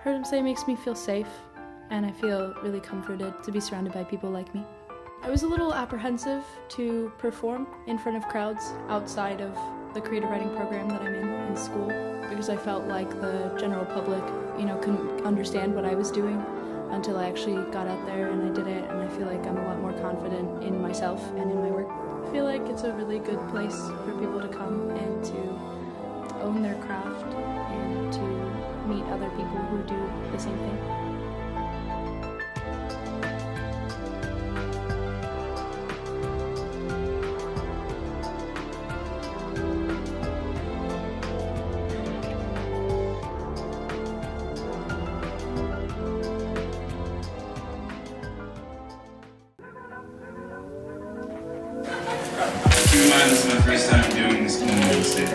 Heard 'em Say makes me feel safe, and I feel really comforted to be surrounded by people like me. I was a little apprehensive to perform in front of crowds outside of the creative writing program that I'm in school, because I felt like the general public, couldn't understand what I was doing until I actually got out there and I did it, and I feel like I'm a lot more confident in myself and in my work. I feel like it's a really good place for people to come and to own their craft and to meet other people who do the same thing. Keep in mind, this is my first time doing this on stage.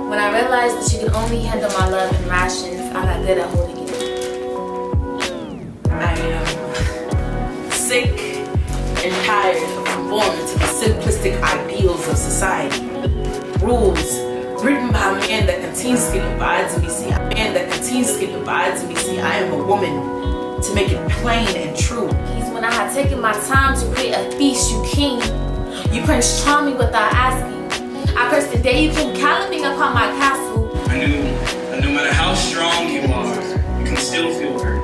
When I realized that you can only handle my love in rations, I got good at holding it. I am sick and tired of conforming to the simplistic ideals of society. Rules written by a man that continuously divides me. See, I am a woman to make it plain and true. When I had taken my time to create a feast, you king. You Prince Charming without asking. I cursed the day you came galloping upon my castle. I knew no matter how strong you are, you can still feel hurt.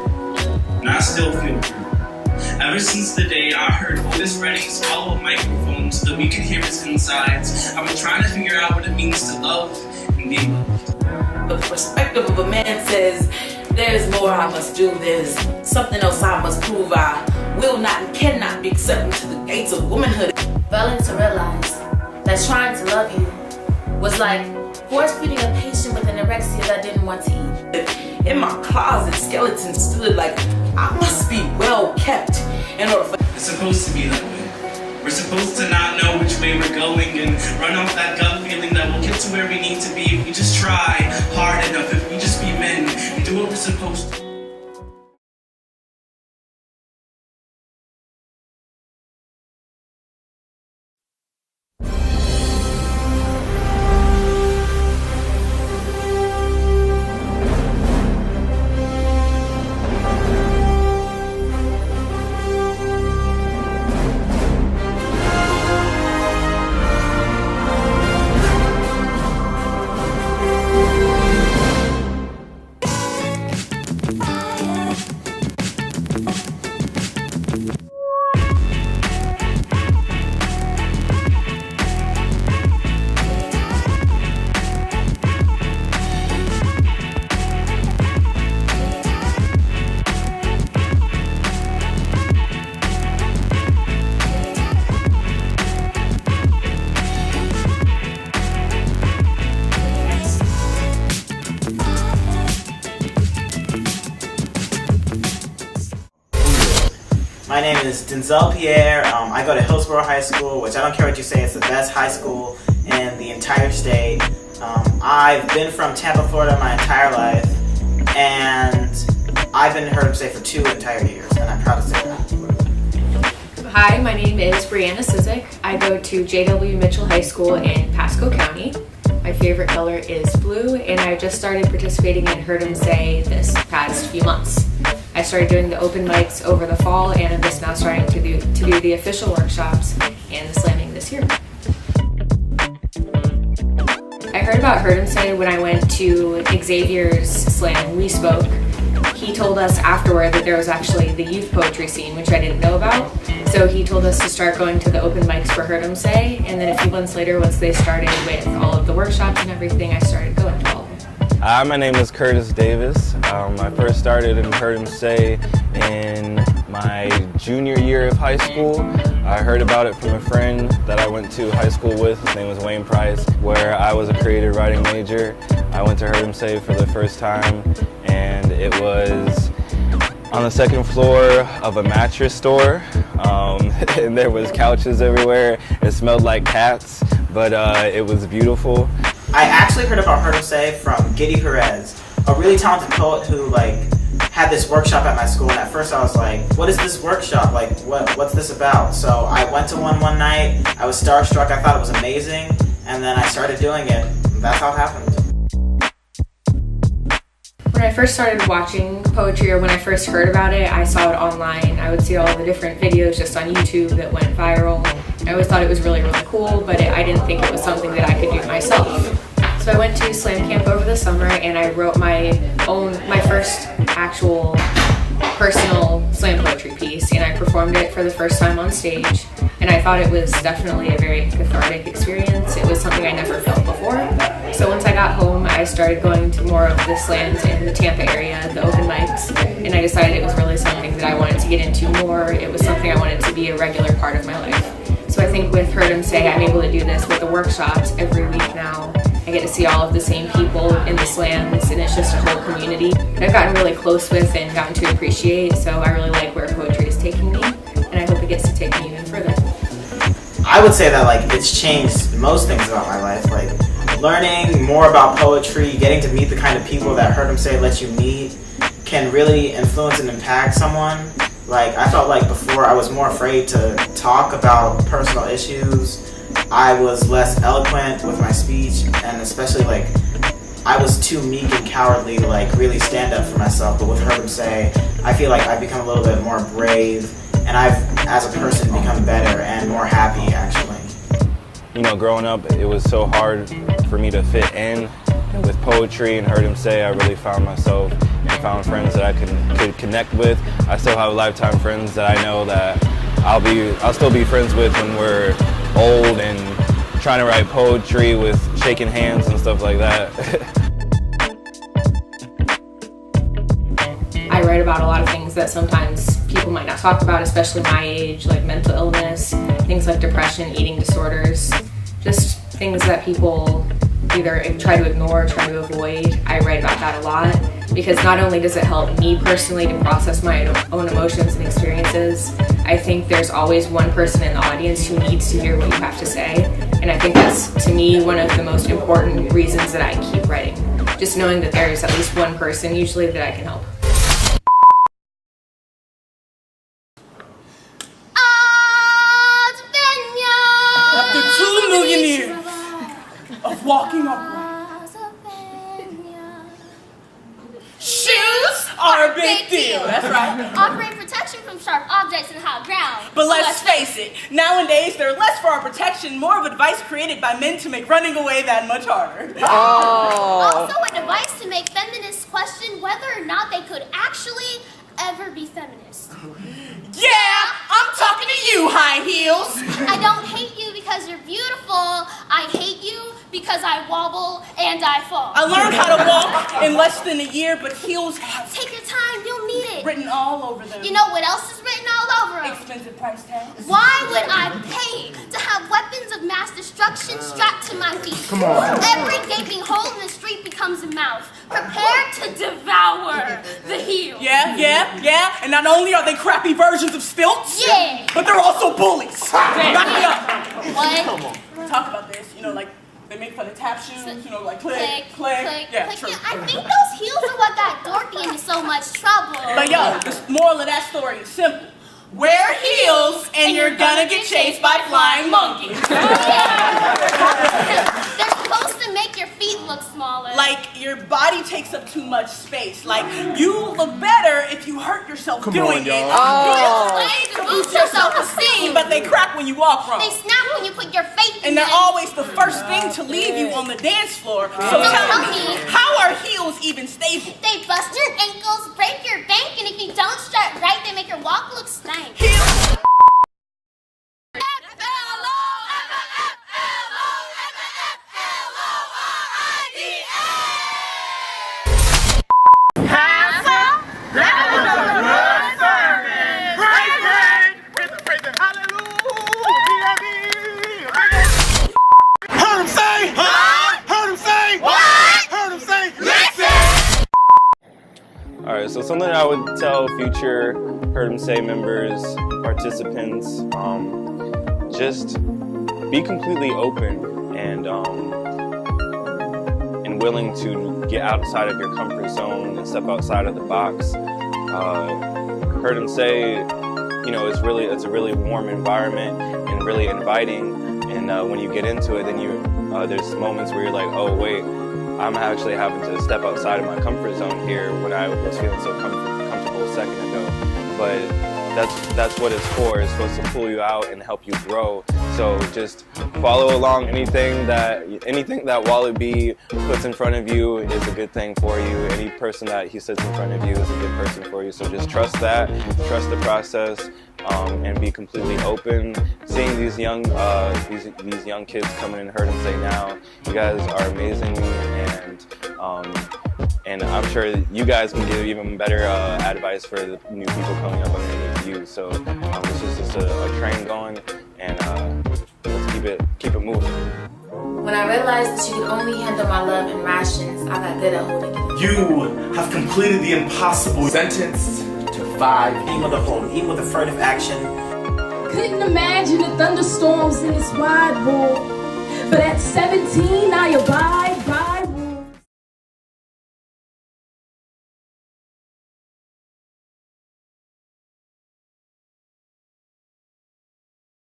And I still feel hurt. Ever since the day I heard Otis Redding swallow a microphone so that we could hear his insides, I've been trying to figure out what it means to love and be loved. The perspective of a man says, there's more I must do, there's something else I must prove. I will not and cannot be accepted to the gates of womanhood. Failing to realize that trying to love you was like force-feeding a patient with anorexia that didn't want to eat. In my closet, skeletons stood like I must be well kept in order for. It's supposed to be that way. We're supposed to not know which way we're going and run off that gut feeling that we'll get to where we need to be if we just try hard enough, if we just be men and do what we're supposed to. My name is Denzel Pierre. I go to Hillsborough High School, which I don't care what you say, it's the best high school in the entire state. I've been from Tampa, Florida my entire life, and I've been Heard 'em Say for 2 entire years, and I'm proud to say that. Hi, my name is Brianna Sizik. I go to J.W. Mitchell High School in Pasco County. My favorite color is blue, and I just started participating in Heard 'em Say this past few months. I started doing the open mics over the fall, and I'm just now starting to do the official workshops and the slamming this year. I heard about Heard 'em Say when I went to Xavier's slam. We spoke. He told us afterward that there was actually the youth poetry scene, which I didn't know about. So he told us to start going to the open mics for Heard 'em Say, and then a few months later, once they started with all of the workshops and everything, I started going to all of them. Hi, my name is Curtis Davis. I first started in Heard 'em Say in my junior year of high school. I heard about it from a friend that I went to high school with. His name was Wayne Price, where I was a creative writing major. I went to Heard 'em Say for the first time, and it was on the second floor of a mattress store, and there was couches everywhere. It smelled like cats, but it was beautiful. I actually heard about Heard 'em Say from Giddy Perez, a really talented poet who had this workshop at my school, and at first I was like, what is this workshop? What's this about? So I went to one night, I was starstruck, I thought it was amazing, and then I started doing it, and that's how it happened. When I first started watching poetry, or when I first heard about it, I saw it online. I would see all the different videos just on YouTube that went viral. I always thought it was really, really cool, but I didn't think it was something that I could do myself. So I went to slam camp over the summer and I wrote my first actual personal slam poetry piece, and I performed it for the first time on stage, and I thought it was definitely a very cathartic experience. It was something I never felt before. So once I got home, I started going to more of the slams in the Tampa area, the open mics, and I decided it was really something that I wanted to get into more. It was something I wanted to be a regular part of my life. So I think with Heard 'Em Say, I'm able to do this with the workshops every week now. I get to see all of the same people in the slams, and it's just a whole community that I've gotten really close with and gotten to appreciate. So I really like where poetry is taking me, and I hope it gets to take me even further. I would say that like it's changed most things about my life. Like learning more about poetry, getting to meet the kind of people that Heard 'Em Say lets you meet, can really influence and impact someone. Like I felt like before I was more afraid to talk about personal issues. I was less eloquent with my speech, and especially like I was too meek and cowardly to like really stand up for myself. But with Heard 'Em Say, I feel like I've become a little bit more brave, and I've, as a person, become better and more happy actually. You know, growing up, it was so hard for me to fit in, and with poetry and Heard 'Em Say, I really found myself and found friends that I could connect with. I still have lifetime friends that I know that I'll still be friends with when we're old and trying to write poetry with shaking hands and stuff like that. I write about a lot of things that sometimes people might not talk about, especially my age, like mental illness, things like depression, eating disorders, just things that people either try to ignore or try to avoid. I write about that a lot because not only does it help me personally to process my own emotions and experiences, I think there's always one person in the audience who needs to hear what you have to say. And I think that's, to me, one of the most important reasons that I keep writing. Just knowing that there's at least one person usually that I can help. After 2 million years of walking upright, shoes are a big deal. That's right. Offering protection from sharp objects and high ground. But let's face it, nowadays they're less for our protection, more of a device created by men to make running away that much harder. Also a device to make feminists question whether or not they could actually ever be feminist. Yeah, I'm talking to you, high heels. I don't hate you because you're beautiful. I hate you because I wobble and I fall. I learned how to walk in less than a year, but heels have Take your time, you'll need it. written all over them. You know what else is written all over them? Expensive price tags. Why would I pay to have weapons of mass destruction strapped to my feet? Come on. Every gaping hole in the street becomes a mouth, prepared to devour the heel. Yeah. And not only are they crappy versions of stilts, Yeah. but they're also bullies. Back me up. What? Talk about this, like they make fun of tap shoes, like click. Yeah, true. Yeah, I think those heels are what got Dorothy into so much trouble. But yo, the moral of that story is simple. Wear heels and you're gonna get chased by flying monkeys. They're supposed to make your feet look smaller. Like your body takes up too much space. Like you look better if you hurt yourself doing it. Ways to boost your self-esteem. But they crack when you walk wrong. They snap when you put your faith in And they're them. always the first thing to leave you on the dance floor. So Don't tell tell me, me. how are heels even stable? They bust your ankles, break your bank, and if you don't strut right, they make your walk look stank. Heels. Alright, so something I would tell future Heard 'Em Say members, participants, just be completely open and willing to get outside of your comfort zone and step outside of the box. Heard 'Em Say, it's a really warm environment and really inviting. And when you get into it, then there's moments where you're like, oh wait, I'm actually having to step outside of my comfort zone here when I was feeling so comfortable a second ago. But that's what it's for. It's supposed to pull you out and help you grow. So just follow along. Anything that Wallaby puts in front of you is a good thing for you. Any person that he sits in front of you is a good person for you. So just trust that, trust the process, and be completely open. Seeing these young kids come in and Heard Him Say now, you guys are amazing, and I'm sure you guys can give even better advice for the new people coming up underneath you. So this is just a train going, and let's keep it moving. When I realized that you could only handle my love in rations, I got good at holding it. You have completed the impossible. Sentenced to 5 Even with the hold, even with the furtive action. Couldn't imagine the thunderstorms in this wide world.